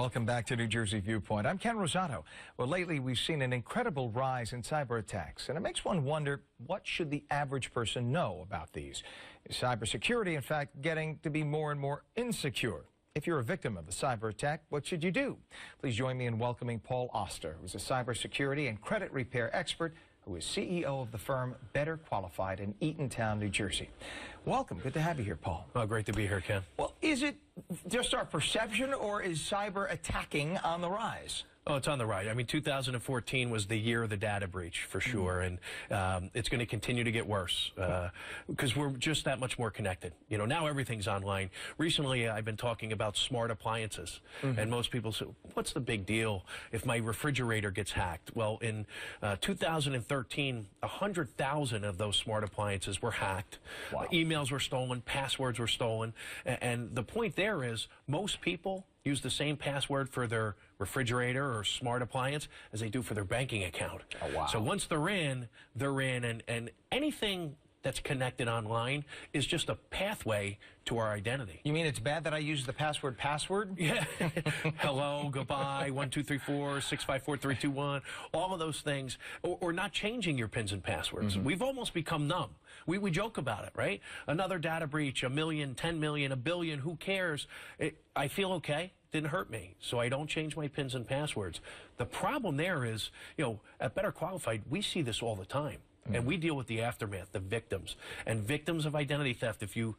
Welcome back to New Jersey Viewpoint. I'm Ken Rosato. Well, lately we've seen an incredible rise in cyber attacks, and it makes one wonder, what should the average person know about these? Is cybersecurity, in fact, getting to be more and more insecure? If you're a victim of a cyber attack, what should you do? Please join me in welcoming Paul Oster, who's a cybersecurity and credit repair expert who is CEO of the firm Better Qualified in Eatontown, New Jersey. Welcome. Good to have you here, Paul. Oh, great to be here, Ken. Well, is it just our perception, or is cyber attacking on the rise? Oh, it's on the rise. I mean, 2014 was the year of the data breach, for sure, and it's going to continue to get worse because we're just that much more connected. You know, now everything's online. Recently, I've been talking about smart appliances, and most people say, what's the big deal if my refrigerator gets hacked? Well, in 2013, 100,000 of those smart appliances were hacked. Wow. Emails were stolen, passwords were stolen, and the point there is most people use the same password for their refrigerator or smart appliance as they do for their banking account. Oh, wow. So once they're in, and anything that's connected online is just a pathway to our identity. You mean it's bad that I use the password? Yeah. Hello, goodbye, 1, 2, 3, 4, 6, 5, 4, 3, 2, 1, all of those things, or not changing your pins and passwords. We've almost become numb. We joke about it, right? Another data breach, 1 million, 10 million, 1 billion, who cares? I feel okay. Didn't hurt me, so I don't change my pins and passwords. The problem there is, you know, at Better Qualified, we see this all the time. And we deal with the aftermath, the victims. And victims of identity theft, if you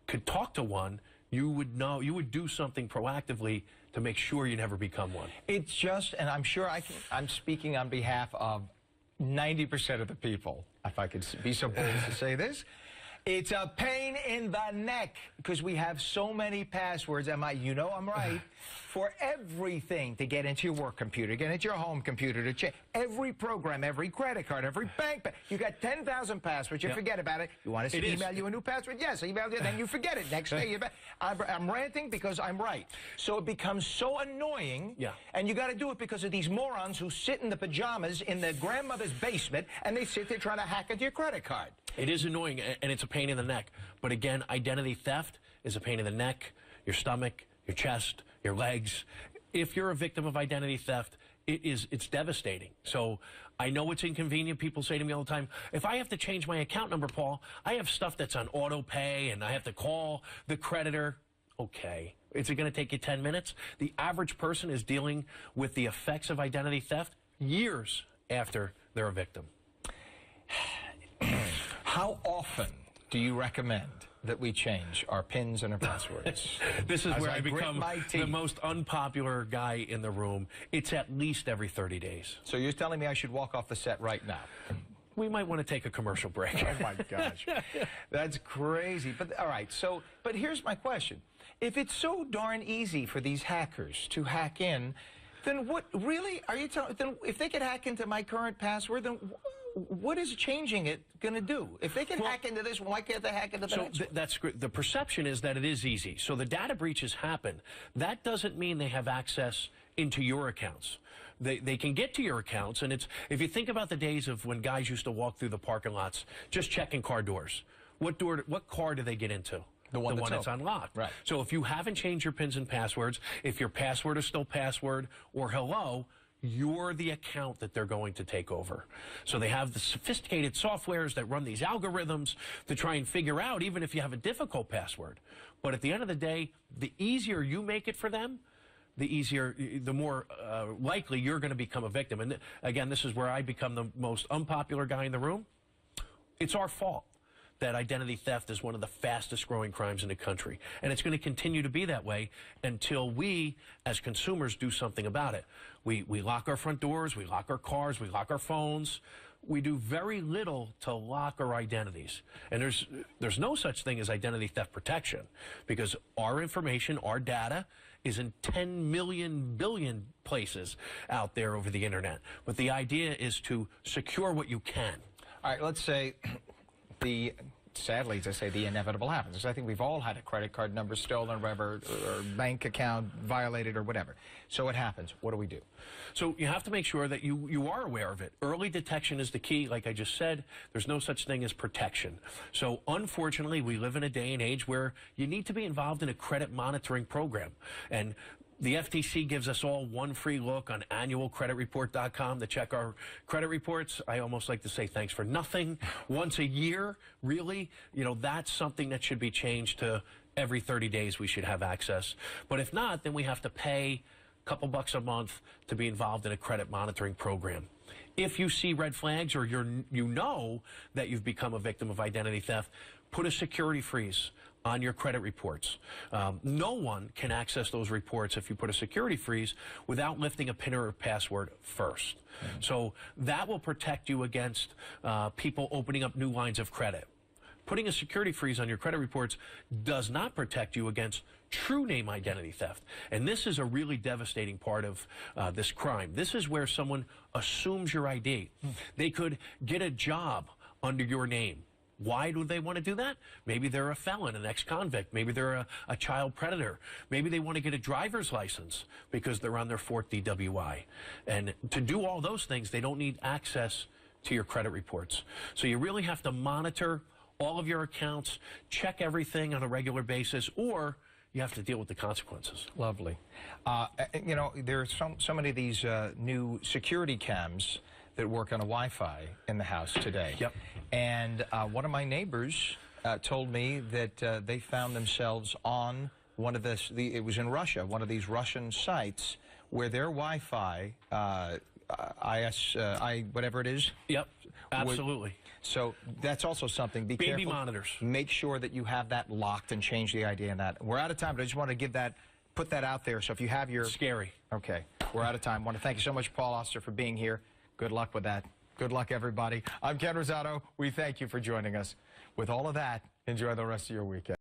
could talk to one, you would know, you would do something proactively to make sure you never become one. It's just, and I'm sure I'm speaking on behalf of 90% of the people, if I could be so bold as to say this. It's a pain in the neck because we have so many passwords. You know I'm right, for everything, to get into your work computer, get into your home computer, to check every program, every credit card, every bank. You got 10,000 passwords. You forget about it. You want us to email you a new password? Yes, email you. Then you forget it. Next day, I'm ranting because I'm right. So it becomes so annoying. Yeah. And you got to do it because of these morons who sit in the pajamas in their grandmother's basement and they sit there trying to hack into your credit card. It is annoying, and it's a pain in the neck. But again, identity theft is a pain in the neck, your stomach, your chest, your legs. If you're a victim of identity theft, it's devastating. So I know it's inconvenient. People say to me all the time, if I have to change my account number, Paul, I have stuff that's on auto pay, and I have to call the creditor. Okay. Is it going to take you 10 minutes? The average person is dealing with the effects of identity theft years after they're a victim. How often do you recommend that we change our pins and our passwords? This is where I become the most unpopular guy in the room. It's at least every 30 days. So you're telling me I should walk off the set right now? We might want to take a commercial break. Oh, my gosh. That's crazy. But all right, but here's my question. If it's so darn easy for these hackers to hack in, then what really are you telling? Then if they could hack into my current password, then what is changing it going to do? If they can hack into this, why can't they hack into the next one? That's great. The perception is that it is easy. So the data breaches happen. That doesn't mean they have access into your accounts. They can get to your accounts, and if you think about the days of when guys used to walk through the parking lots just checking car doors, what car do they get into? The one that's unlocked. Right. So if you haven't changed your pins and passwords, if your password is still password or hello, you're the account that they're going to take over. So they have the sophisticated softwares that run these algorithms to try and figure out, even if you have a difficult password. But at the end of the day, the easier you make it for them, the more likely you're going to become a victim. And again, this is where I become the most unpopular guy in the room. It's our fault that identity theft is one of the fastest growing crimes in the country. And it's going to continue to be that way until we, as consumers, do something about it. We lock our front doors, we lock our cars, we lock our phones. We do very little to lock our identities. And there's no such thing as identity theft protection because our information, our data, is in 10 million billion places out there over the internet. But the idea is to secure what you can. All right, let's say sadly, to say the inevitable happens. Because I think we've all had a credit card number stolen or whatever, or bank account violated or whatever. So it happens. What do we do? So you have to make sure that you are aware of it. Early detection is the key. Like I just said, there's no such thing as protection. So unfortunately, we live in a day and age where you need to be involved in a credit monitoring program. And The FTC gives us all one free look on annualcreditreport.com to check our credit reports. I almost like to say thanks for nothing. Once a year, really, you know, that's something that should be changed to every 30 days we should have access. But if not, then we have to pay a couple bucks a month to be involved in a credit monitoring program. If you see red flags or you know that you've become a victim of identity theft, put a security freeze on your credit reports. No one can access those reports if you put a security freeze without lifting a PIN or a password first. So that will protect you against people opening up new lines of credit. Putting a security freeze on your credit reports does not protect you against true name identity theft. And this is a really devastating part of this crime. This is where someone assumes your ID. They could get a job under your name. Why do they want to do that? Maybe they're a felon, an ex-convict. Maybe they're a child predator. Maybe they want to get a driver's license because they're on their 4th DWI. And to do all those things, they don't need access to your credit reports. So you really have to monitor all of your accounts, check everything on a regular basis, or you have to deal with the consequences. Lovely. You know, there are so many of these new security cams that work on a Wi-Fi in the house today. Yep. And one of my neighbors told me that they found themselves on one of it was in Russia, one of these Russian sites where their Wi-Fi, whatever it is. Yep, absolutely. So that's also something. Be Baby careful. monitors. Make sure that you have that locked and change the ID on that. We're out of time, but I just want to put that out there. So if you have your... Scary. Okay. We're out of time. I want to thank you so much, Paul Oster, for being here. Good luck with that. Good luck, everybody. I'm Ken Rosato. We thank you for joining us. With all of that, enjoy the rest of your weekend.